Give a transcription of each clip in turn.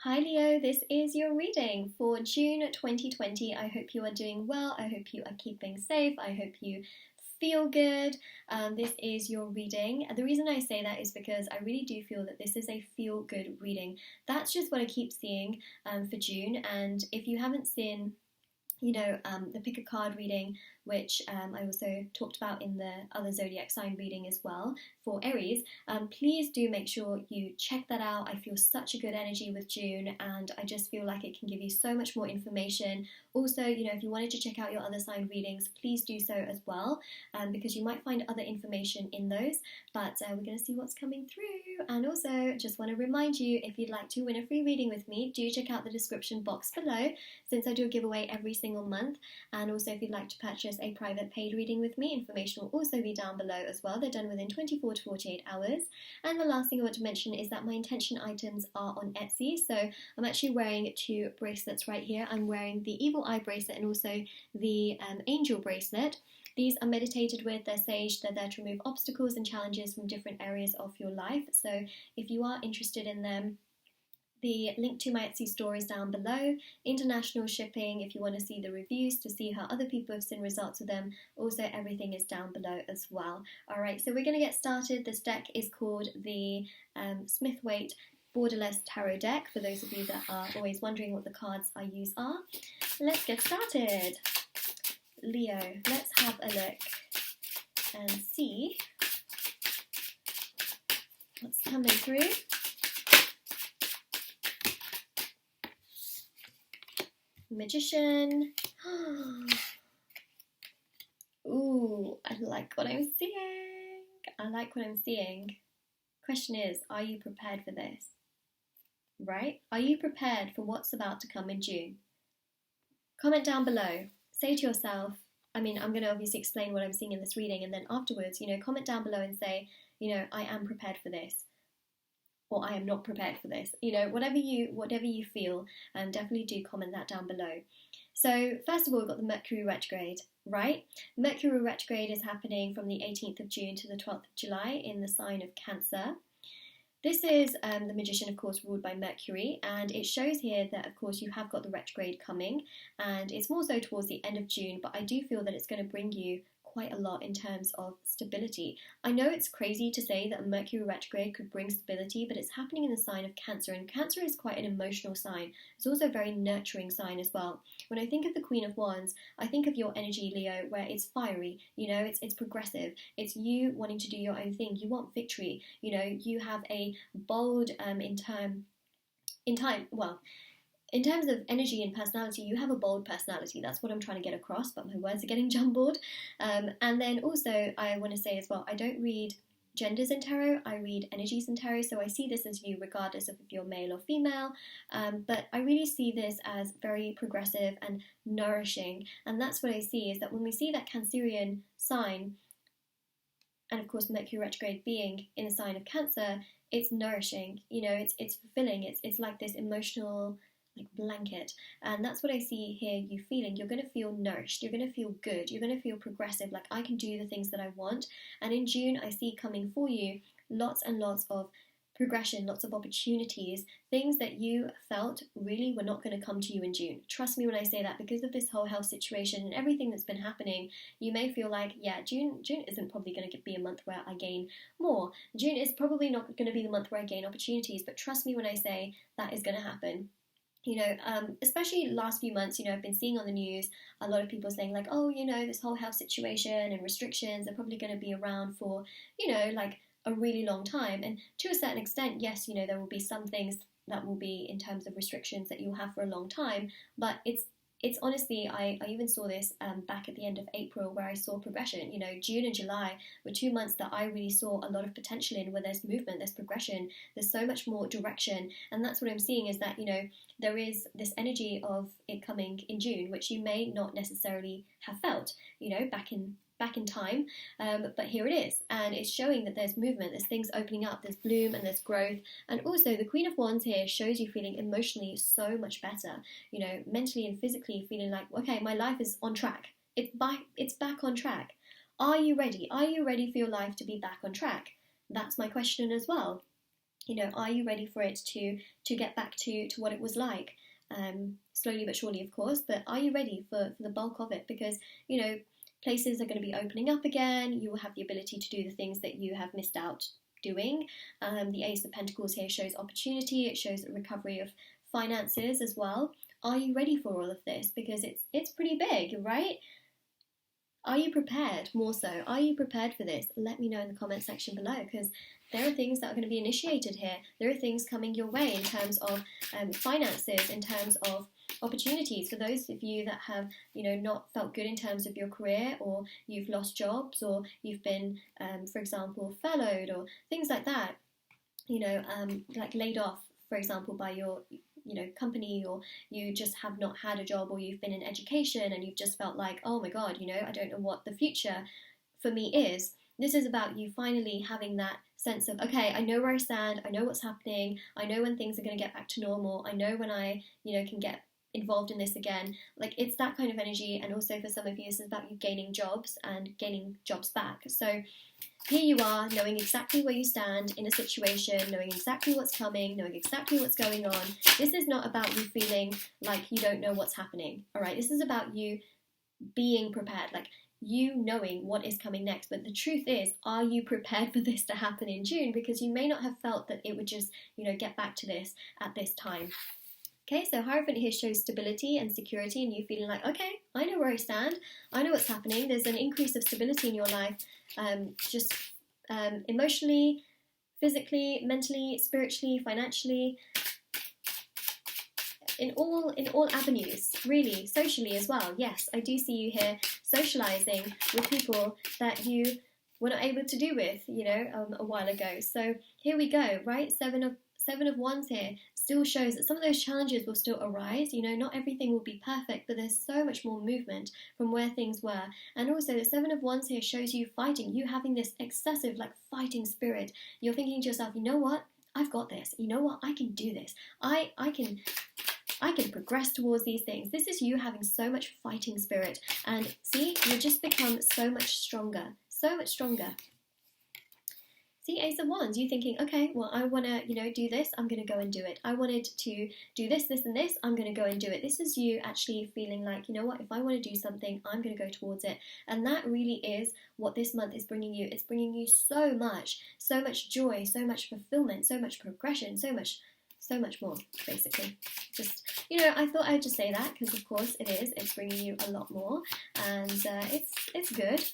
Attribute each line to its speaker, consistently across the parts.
Speaker 1: Hi Leo, this is your reading for June 2020. I hope you are doing well. I hope you are keeping safe. I hope you feel good. This is your reading. The reason I say that is because I really do feel that this is a feel good reading. That's just what I keep seeing for June. And if you haven't seen the pick a card reading, which I also talked about in the other zodiac sign reading as well for Aries, please do make sure you check that out. I feel such a good energy with June, and I just feel like it can give you so much more information. Also, if you wanted to check out your other sign readings, please do so as well, because you might find other information in those, but we're going to see what's coming through. And also, just want to remind you, if you'd like to win a free reading with me, do check out the description box below, since I do a giveaway every single month. And also, if you'd like to purchase a private paid reading with me, information will also be down below as well. They're done within 24 to 48 hours. And the last thing I want to mention is that my intention items are on Etsy. So I'm actually wearing two bracelets right here. I'm wearing the Evil Eye bracelet and also the Angel bracelet. These are meditated with, they're sage, they're there to remove obstacles and challenges from different areas of your life. So if you are interested in them, the link to my Etsy store is down below. International shipping, if you want to see the reviews to see how other people have seen results with them, also everything is down below as well. Alright, so we're going to get started. This deck is called the Smith-Waite Borderless Tarot deck, for those of you that are always wondering what the cards I use are. Let's get started. Leo, let's have a look and see what's coming through. Magician. Ooh, I like what I'm seeing. I like what I'm seeing. Question is, are you prepared for this? Right? Are you prepared for what's about to come in June? Comment down below. Say to yourself, I'm going to obviously explain what I'm seeing in this reading, and then afterwards, comment down below and say, I am prepared for this, or I am not prepared for this. Whatever you feel, definitely do comment that down below. So first of all, we've got the Mercury retrograde, right? Mercury retrograde is happening from the 18th of June to the 12th of July in the sign of Cancer. This is the Magician, of course, ruled by Mercury, and it shows here that, of course, you have got the retrograde coming, and it's more so towards the end of June, but I do feel that it's going to bring you quite a lot in terms of stability. I know it's crazy to say that a Mercury retrograde could bring stability, but it's happening in the sign of Cancer, and Cancer is quite an emotional sign. It's also a very nurturing sign as well. When I think of the Queen of Wands, I think of your energy, Leo, where it's fiery, it's progressive, it's you wanting to do your own thing, you want victory, you have a bold, in terms of energy and personality, you have a bold personality. That's what I'm trying to get across, but my words are getting jumbled. And then also, I want to say as well, I don't read genders in tarot, I read energies in tarot, so I see this as you regardless of if you're male or female, but I really see this as very progressive and nourishing, and that's what I see, is that when we see that Cancerian sign, and of course Mercury retrograde being in the sign of Cancer, it's nourishing, it's fulfilling, it's like this emotional blanket, and that's what I see here you feeling. You're going to feel nourished, you're going to feel good, you're going to feel progressive, like I can do the things that I want. And in June I see coming for you lots and lots of progression, lots of opportunities, things that you felt really were not going to come to you in June. Trust me when I say that, because of this whole health situation and everything that's been happening, you may feel like, yeah, June isn't probably going to be a month where I gain more. June is probably not going to be the month where I gain opportunities, but trust me when I say that is going to happen. Especially last few months, I've been seeing on the news a lot of people saying like, oh, this whole health situation and restrictions are probably going to be around for, like a really long time. And to a certain extent, yes, there will be some things that will be in terms of restrictions that you'll have for a long time, but it's honestly, I even saw this back at the end of April, where I saw progression. June and July were 2 months that I really saw a lot of potential in, where there's movement, there's progression, there's so much more direction. And that's what I'm seeing, is that, there is this energy of it coming in June, which you may not necessarily have felt, back in time, but here it is, and it's showing that there's movement, there's things opening up, there's bloom and there's growth. And also the Queen of Wands here shows you feeling emotionally so much better, mentally and physically feeling like, okay, my life is on track, it's back on track. Are you ready for your life to be back on track? That's my question as well. You know, are you ready for it to get back to what it was like? Slowly but surely, of course, but are you ready for the bulk of it? Because, you know, places are going to be opening up again. You will have the ability to do the things that you have missed out doing. The Ace of Pentacles here shows opportunity. It shows a recovery of finances as well. Are you ready for all of this? Because it's pretty big, right? Are you prepared? More so, are you prepared for this? Let me know in the comment section below, because there are things that are going to be initiated here. There are things coming your way in terms of finances, in terms of opportunities. For those of you that have, you know, not felt good in terms of your career, or you've lost jobs, or you've been, for example, furloughed, or things like that, you know, like laid off, for example, by your, you know, company, or you just have not had a job, or you've been in education and you've just felt like, oh my god, you know, I don't know what the future for me is. This is about you finally having that sense of, okay, I know where I stand, I know what's happening, I know when things are going to get back to normal, I know when I, you know, can get involved in this again. Like, it's that kind of energy. And also for some of you, this is about you gaining jobs and gaining jobs back. So here you are, knowing exactly where you stand in a situation, knowing exactly what's coming, knowing exactly what's going on. This is not about you feeling like you don't know what's happening, all right? This is about you being prepared, like you knowing what is coming next. But the truth is, are you prepared for this to happen in June? Because you may not have felt that it would just, you know, get back to this at this time. Okay, so Hierophant here shows stability and security, and you feeling like, okay, I know where I stand, I know what's happening. There's an increase of stability in your life, just emotionally, physically, mentally, spiritually, financially, in all avenues, really, socially as well. Yes, I do see you here socializing with people that you were not able to do with, you know, a while ago. So here we go, right? Seven of Wands here still shows that some of those challenges will still arise. You know, not everything will be perfect, but there's so much more movement from where things were. And also the Seven of Wands here shows you fighting, you having this excessive, like, fighting spirit. You're thinking to yourself, you know what? I've got this. You know what? I can do this. I can progress towards these things. This is you having so much fighting spirit. And see, you just become so much stronger. So much stronger. See, Ace of Wands, you thinking, okay, well, I want to, you know, do this, I'm going to go and do it. I wanted to do this, this, and this, I'm going to go and do it. This is you actually feeling like, you know what, if I want to do something, I'm going to go towards it. And that really is what this month is bringing you. It's bringing you so much joy, so much fulfillment, so much progression, so much more, basically. Just, you know, I thought I'd just say that because, of course, it is. It's bringing you a lot more, and it's good.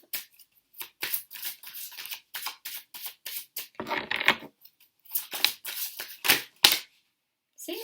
Speaker 1: See?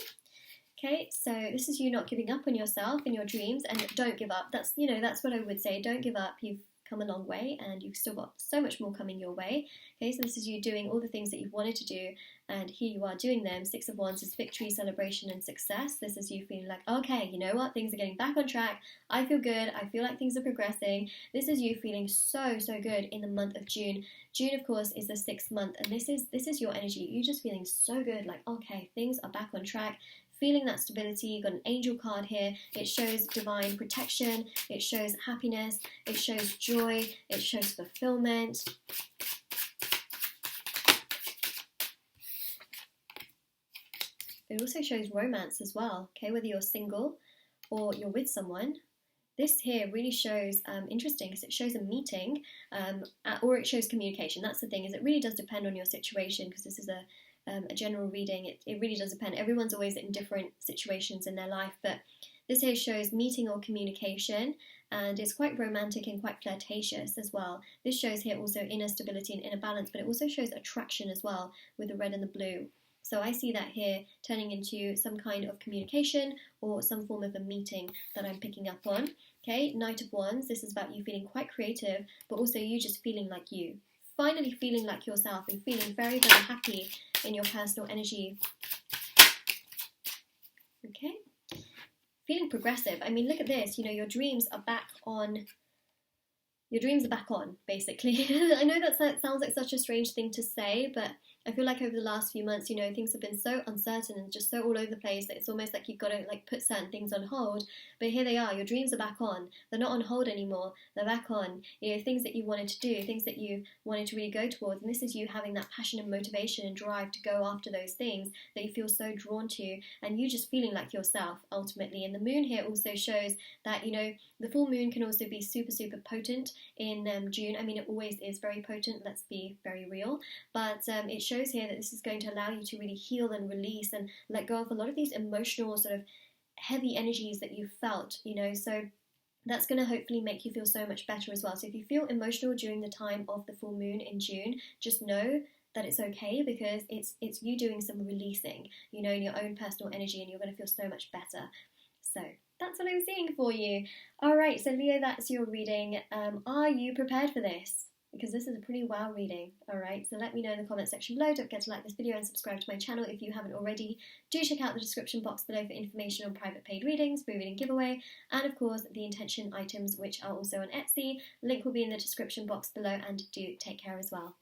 Speaker 1: Okay, so this is you not giving up on yourself and your dreams, and don't give up. That's, you know, that's what I would say. Don't give up. You've come a long way, and you've still got so much more coming your way. Okay, so this is you doing all the things that you've wanted to do, and here you are doing them. Six of Wands is victory, celebration, and success. This is you feeling like, okay, you know what, things are getting back on track. I feel good. I feel like things are progressing. This is you feeling so good in the month of June. June, of course, is the 6th month, and this is your energy. You're just feeling so good, like, okay, things are back on track. Feeling that stability. You've got an angel card here. It shows divine protection. It shows happiness. It shows joy. It shows fulfillment. It also shows romance as well. Okay, whether you're single or you're with someone. This here really shows, interesting, because it shows a meeting, or it shows communication. That's the thing, is it really does depend on your situation, because this is a general reading. It really does depend. Everyone's always in different situations in their life, but this here shows meeting or communication, and it's quite romantic and quite flirtatious as well. This shows here also inner stability and inner balance, but it also shows attraction as well with the red and the blue. So I see that here turning into some kind of communication or some form of a meeting that I'm picking up on. Okay, Knight of Wands, this is about you feeling quite creative, but also you just feeling like you. Finally feeling like yourself and feeling very happy in your personal energy. Okay, feeling progressive. I mean, look at this, you know, your dreams are back on. Your dreams are back on, basically. I know that sounds like such a strange thing to say, but I feel like over the last few months, things have been so uncertain and just so all over the place that it's almost like you've got to like put certain things on hold. But here they are, your dreams are back on. They're not on hold anymore. They're back on. Things that you wanted to do, things that you wanted to really go towards. And this is you having that passion and motivation and drive to go after those things that you feel so drawn to, and you just feeling like yourself ultimately. And the moon here also shows that, the full moon can also be super, super potent in June. I mean, it always is very potent, let's be very real. But it shows here that this is going to allow you to really heal and release and let go of a lot of these emotional sort of heavy energies that you've felt, so that's going to hopefully make you feel so much better as well. So if you feel emotional during the time of the full moon in June, just know that it's okay, because it's you doing some releasing, in your own personal energy, and you're going to feel so much better. So that's what I'm seeing for you. All right, so Leo, that's your reading. Are you prepared for this? Because this is a pretty wow reading. All right, so let me know in the comment section below. Don't forget to like this video and subscribe to my channel if you haven't already. Do check out the description box below for information on private paid readings, free reading giveaway, and of course the intention items, which are also on Etsy. Link will be in the description box below, and do take care as well.